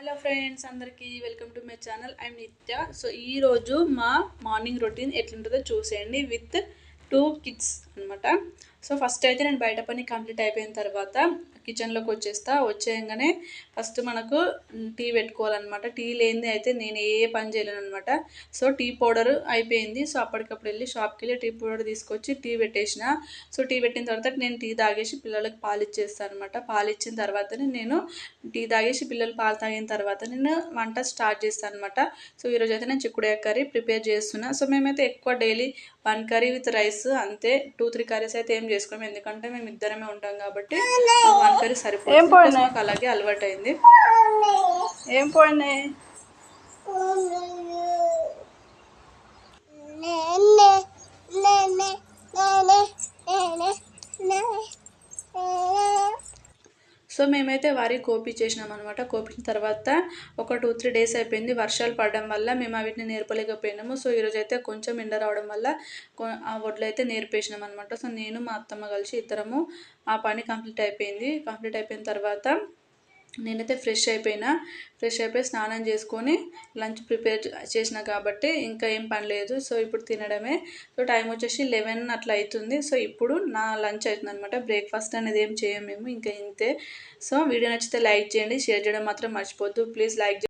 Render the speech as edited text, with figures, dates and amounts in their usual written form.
Hello friends, అందరికీ welcome to my channel. I'm నిత్య. So ఈరోజు మా మార్నింగ్ రొటీన్ ఎట్లుంటుందో చూసేయండి విత్ 2 కిడ్స్ అనమాట. సో ఫస్ట్ అయితే నేను బయట పని కంప్లీట్ అయిపోయిన తర్వాత కిచెన్లోకి వచ్చేయంగానే ఫస్ట్ మనకు టీ పెట్టుకోవాలన్నమాట. టీ లేనిది అయితే నేను ఏ పని చేయలేను అనమాట. సో టీ పౌడర్ అయిపోయింది. సో అప్పటికప్పుడు వెళ్ళి షాప్కి వెళ్ళి టీ పౌడర్ తీసుకొచ్చి టీ పెట్టేసిన. సో టీ పెట్టిన తర్వాత నేను టీ తాగేసి పిల్లలకి పాలు ఇచ్చేస్తాను అనమాట. పాలు ఇచ్చిన తర్వాతనే నేను టీ తాగేసి పిల్లలు పాలు తాగిన తర్వాత నేను వంట స్టార్ట్ చేస్తాను అనమాట. సో ఈరోజు అయితే నేను చిక్కుడుకాయ కర్రీ ప్రిపేర్ చేస్తున్నా. సో మేమైతే ఎక్కువ డైలీ 1 కర్రీ విత్ రైస్ అంతే. 2-3 కర్రీస్ అయితే ఏం చేసుకోము, ఎందుకంటే మేము ఇద్దరమే ఉంటాం కాబట్టి 1 కర్రీ సరిపోతుంది. మాకు అలాగే అలవాటు అయింది. ఏం పోయినాయి సో మేమైతే వారి కోపించేసినాం అనమాట. కోపించిన తర్వాత ఒక 2-3 డేస్ అయిపోయింది. వర్షాలు పడడం వల్ల మేము వీటిని నేర్పలేకపోయినాము. సో ఈరోజు అయితే కొంచెం ఎండ రావడం వల్ల ఆ వడ్లు అయితే నేర్పేసినాం అనమాట. సో నేను మా అత్తమ్మ కలిసి ఇద్దరము ఆ పని కంప్లీట్ అయిపోయిన తర్వాత నేనైతే ఫ్రెష్ అయిపోయి స్నానం చేసుకొని లంచ్ ప్రిపేర్ చేసిన కాబట్టి ఇంకా ఏం పని లేదు. సో ఇప్పుడు తినడమే. సో టైం వచ్చేసి 11 అట్లా అవుతుంది. సో ఇప్పుడు నా లంచ్ అవుతుంది అనమాట. బ్రేక్ఫాస్ట్ అనేది ఏం చేయం మేము, ఇంకా ఇంతే. సో వీడియో నచ్చితే లైక్ చేయండి, షేర్ చేయడం మాత్రం మర్చిపోద్దు. Please like